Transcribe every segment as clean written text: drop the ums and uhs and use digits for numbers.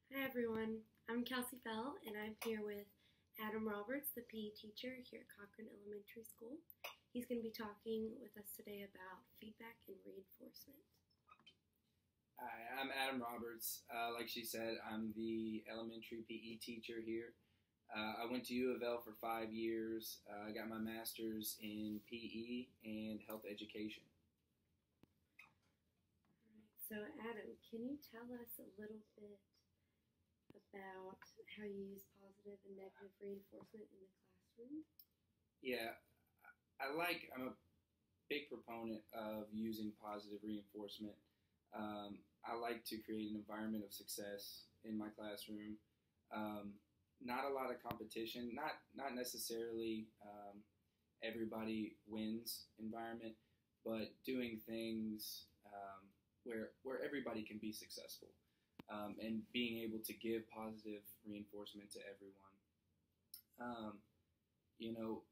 Hi everyone, I'm Kelsey Bell and I'm here with Adam Roberts, the PE teacher here at Cochran Elementary School. He's going to be talking with us today about feedback and reinforcement. Hi, I'm Adam Roberts. Like she said, I'm the elementary PE teacher here. I went to U of L for 5 years. I got my master's in PE and health education. All right, so Adam, can you tell us a little bit about how you use positive and negative reinforcement in the classroom? Yeah, I'm a big proponent of using positive reinforcement. I like to create an environment of success in my classroom. Not a lot of competition, not necessarily everybody wins environment, but doing things where everybody can be successful, and being able to give positive reinforcement to everyone.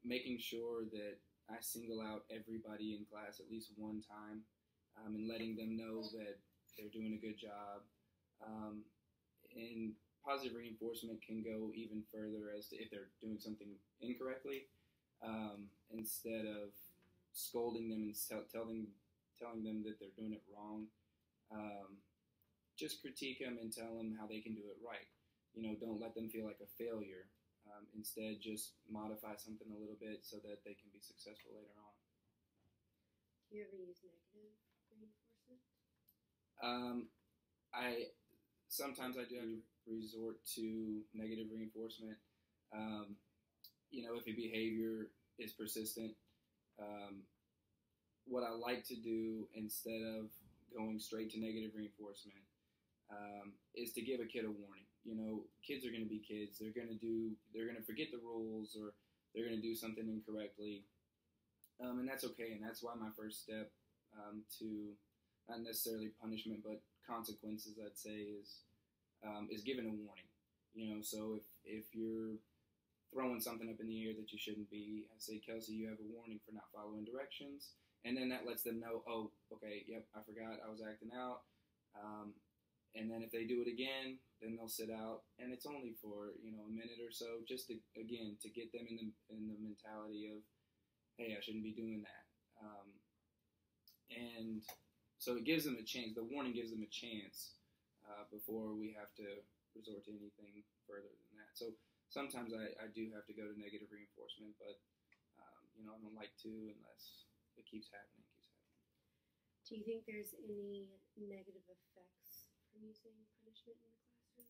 Making sure that I single out everybody in class at least one time, and letting them know that they're doing a good job. And positive reinforcement can go even further as to if they're doing something incorrectly, instead of scolding them and telling them that they're doing it wrong. Just critique them and tell them how they can do it right. Don't let them feel like a failure. Instead, just modify something a little bit so that they can be successful later on. Do you ever use negative reinforcement? I sometimes I do have to resort to negative reinforcement. If a behavior is persistent, what I like to do instead of going straight to negative reinforcement is to give a kid a warning. Kids are going to be kids. They're going to forget the rules, or they're going to do something incorrectly, and that's okay. And that's why my first step to not necessarily punishment, but consequences, I'd say, is giving a warning. So if you're throwing something up in the air that you shouldn't be, I say, Kelsey, you have a warning for not following directions, and then that lets them know, oh, okay, yep, I forgot, I was acting out. And then if they do it again, then they'll sit out, and it's only for a minute or so, just to get them in the mentality of, hey, I shouldn't be doing that. And so it gives them a chance. The warning gives them a chance before we have to resort to anything further than that. So sometimes I do have to go to negative reinforcement, but I don't like to unless it keeps happening. Do you think there's any negative effects from using punishment in the classroom?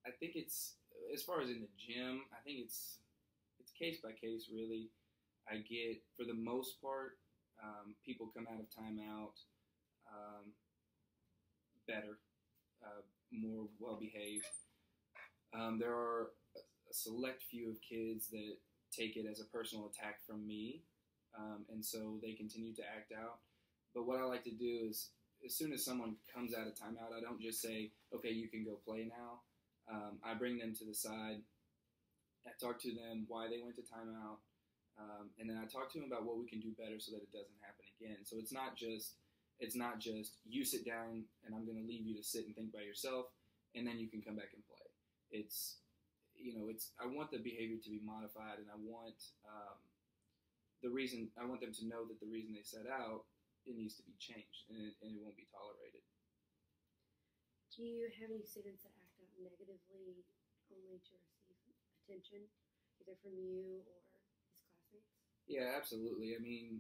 I think it's, as far as in the gym, I think it's case by case, really. I get, for the most part, people come out of timeout better, more well behaved. There are a select few of kids that take it as a personal attack from me, and so they continue to act out. But what I like to do is, as soon as someone comes out of timeout, I don't just say, okay, you can go play now. I bring them to the side. I talk to them why they went to timeout, and then I talk to them about what we can do better so that it doesn't happen again. So it's not just you sit down and I'm going to leave you to sit and think by yourself, and then you can come back and play. I want the behavior to be modified, and I want them to know that the reason they set out, it needs to be changed, and it won't be tolerated. Do you have any students that act out negatively only to receive attention, either from you or his classmates? Yeah, absolutely. I mean,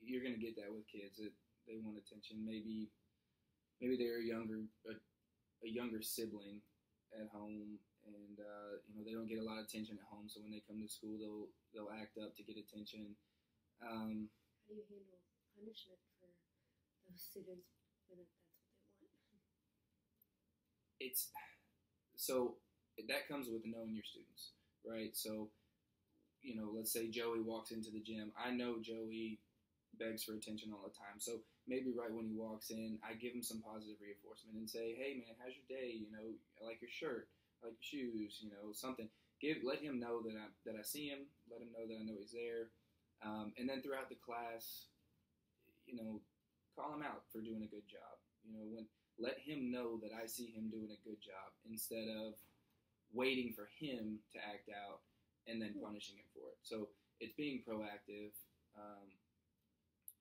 you're going to get that with kids. They want attention. Maybe they're a younger sibling at home, and they don't get a lot of attention at home. So when they come to school, they'll act up to get attention. How do you handle punishment for those students when that's what they want? So that comes with knowing your students, right? So, let's say Joey walks into the gym. I know Joey begs for attention all the time. So maybe right when he walks in, I give him some positive reinforcement and say, hey man, how's your day? I like your shirt, I like your shoes, something. Let him know that I see him, let him know that I know he's there. And then throughout the class, call him out for doing a good job. let him know that I see him doing a good job instead of waiting for him to act out and then punishing him for it. So it's being proactive,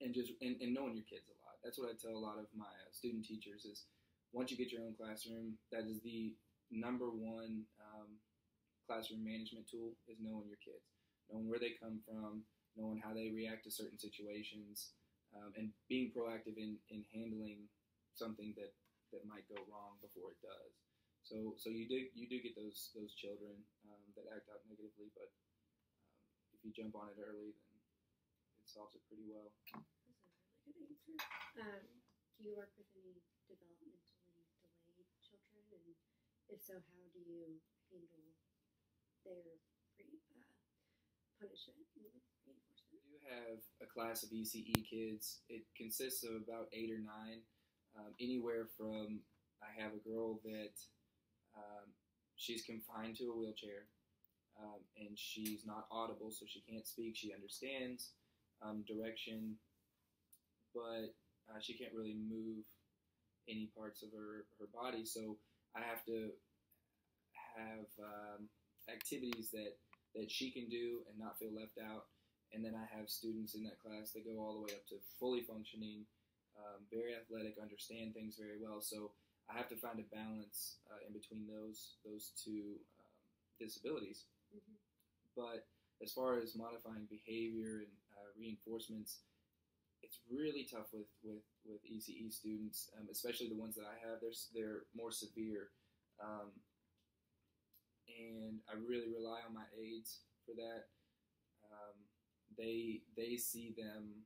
and just and knowing your kids a lot. That's what I tell a lot of my student teachers is once you get your own classroom, that is the number one classroom management tool is knowing your kids, knowing where they come from, knowing how they react to certain situations, and being proactive in handling something that might go wrong before it does. So you do get those children that act out negatively, but if you jump on it early, then it solves it pretty well. That's a really good answer. Do you work with any developmentally delayed children, and if so, how do you handle their punishment and reinforcement? We do have a class of ECE kids. It consists of about 8 or 9, anywhere from I have a girl that she's confined to a wheelchair, and she's not audible, so she can't speak. She understands direction, but she can't really move any parts of her body. So I have to have activities that she can do and not feel left out. And then I have students in that class that go all the way up to fully functioning, very athletic, understand things very well. So I have to find a balance in between those two disabilities. Mm-hmm. But as far as modifying behavior and reinforcements, it's really tough with ECE students, especially the ones that I have. They're more severe, and I really rely on my aides for that. They see them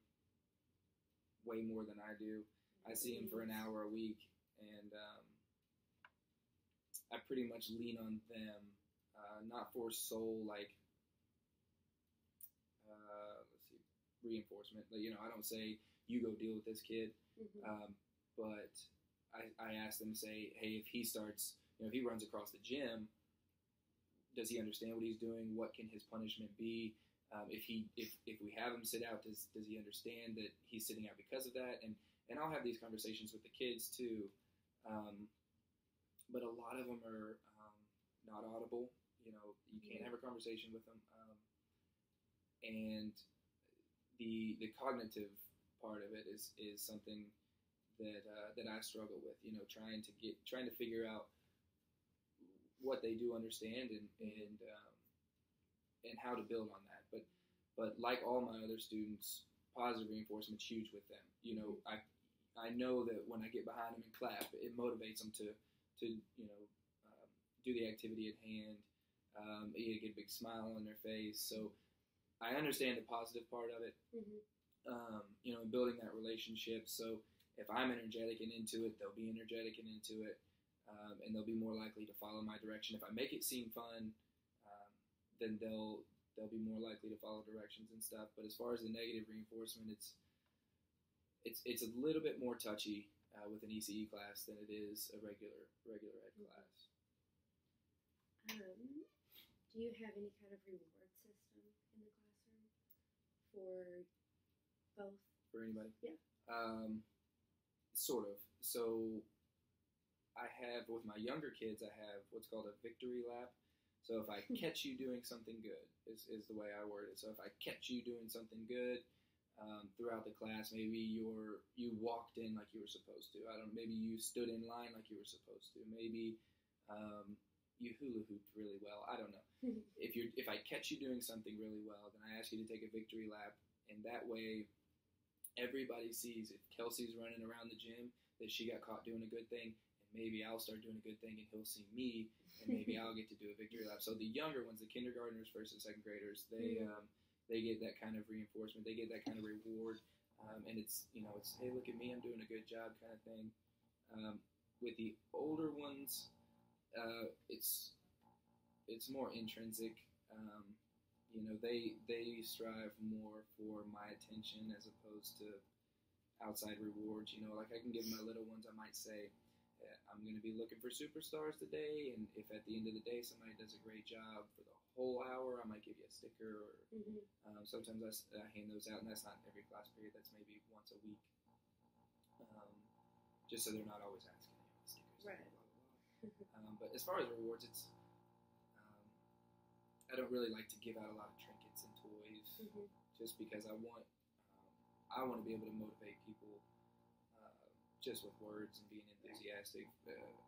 way more than I do. I see them for an hour a week, and I pretty much lean on them, not for sole reinforcement. I don't say you go deal with this kid, Mm-hmm. but I ask them, say, hey, if he starts, if he runs across the gym, does he understand what he's doing? What can his punishment be? If we have him sit out, does he understand that he's sitting out because of that? And I'll have these conversations with the kids too, but a lot of them are not audible. You can't have a conversation with them, and the cognitive part of it is something that I struggle with. Trying to figure out what they do understand and how to build on that. But like all my other students, positive reinforcement's huge with them. I know that when I get behind them and clap, it motivates them to do the activity at hand. You get a big smile on their face. So I understand the positive part of it. Mm-hmm. And building that relationship. So if I'm energetic and into it, they'll be energetic and into it, and they'll be more likely to follow my direction. If I make it seem fun, then they'll be more likely to follow directions and stuff. But as far as the negative reinforcement, it's a little bit more touchy with an ECE class than it is a regular ed class. Do you have any kind of reward system in the classroom for both? For anybody? Yeah. Sort of. So I have, with my younger kids, I have what's called a victory lap. So if I catch you doing something good, is the way I word it. So if I catch you doing something good throughout the class, maybe you walked in like you were supposed to. Maybe you stood in line like you were supposed to. Maybe you hula hooped really well. I don't know. If I catch you doing something really well, then I ask you to take a victory lap, and that way everybody sees if Kelsey's running around the gym that she got caught doing a good thing, and maybe I'll start doing a good thing and he'll see me, and maybe I'll get to do a victory lap. So the younger ones, the kindergartners, first and second graders, they get that kind of reinforcement. They get that kind of reward, and it's hey, look at me, I'm doing a good job kind of thing. With the older ones, it's more intrinsic. They strive more for my attention as opposed to outside rewards. Like I can give my little ones, I might say, I'm going to be looking for superstars today, and if at the end of the day somebody does a great job for the whole hour, I might give you a sticker, or sometimes I hand those out, and that's not every class period, that's maybe once a week, just so they're not always asking. Right. But as far as rewards, it's I don't really like to give out a lot of trinkets and toys, just because I want to be able to motivate people just with words and being enthusiastic,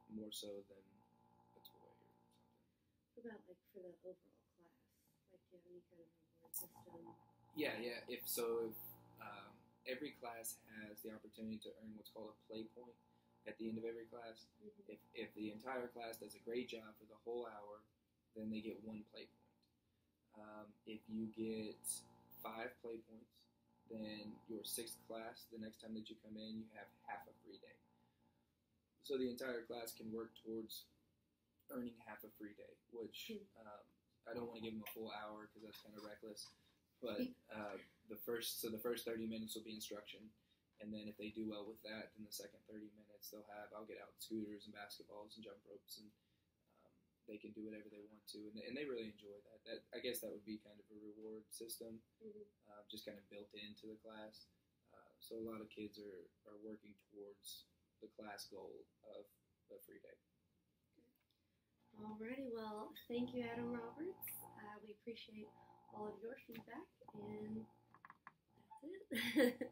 more so than a toy or something. What about like for the overall class? Like, do you have any kind of reward system? Yeah. If every class has the opportunity to earn what's called a play point at the end of every class. If the entire class does a great job for the whole hour, then they get 1 play point. If you get 5 play points, then your 6th class, the next time that you come in, you have half a free day. So the entire class can work towards earning half a free day, which I don't want to give them a full hour because that's kind of reckless. But the first 30 minutes will be instruction, and then if they do well with that, then the second 30 minutes I'll get out scooters and basketballs and jump ropes, and they can do whatever they want to, and they really enjoy that. I guess that would be kind of a reward system, just kind of built into the class. So a lot of kids are working towards the class goal of the free day. Alrighty, well, thank you, Adam Roberts. We appreciate all of your feedback, and that's it.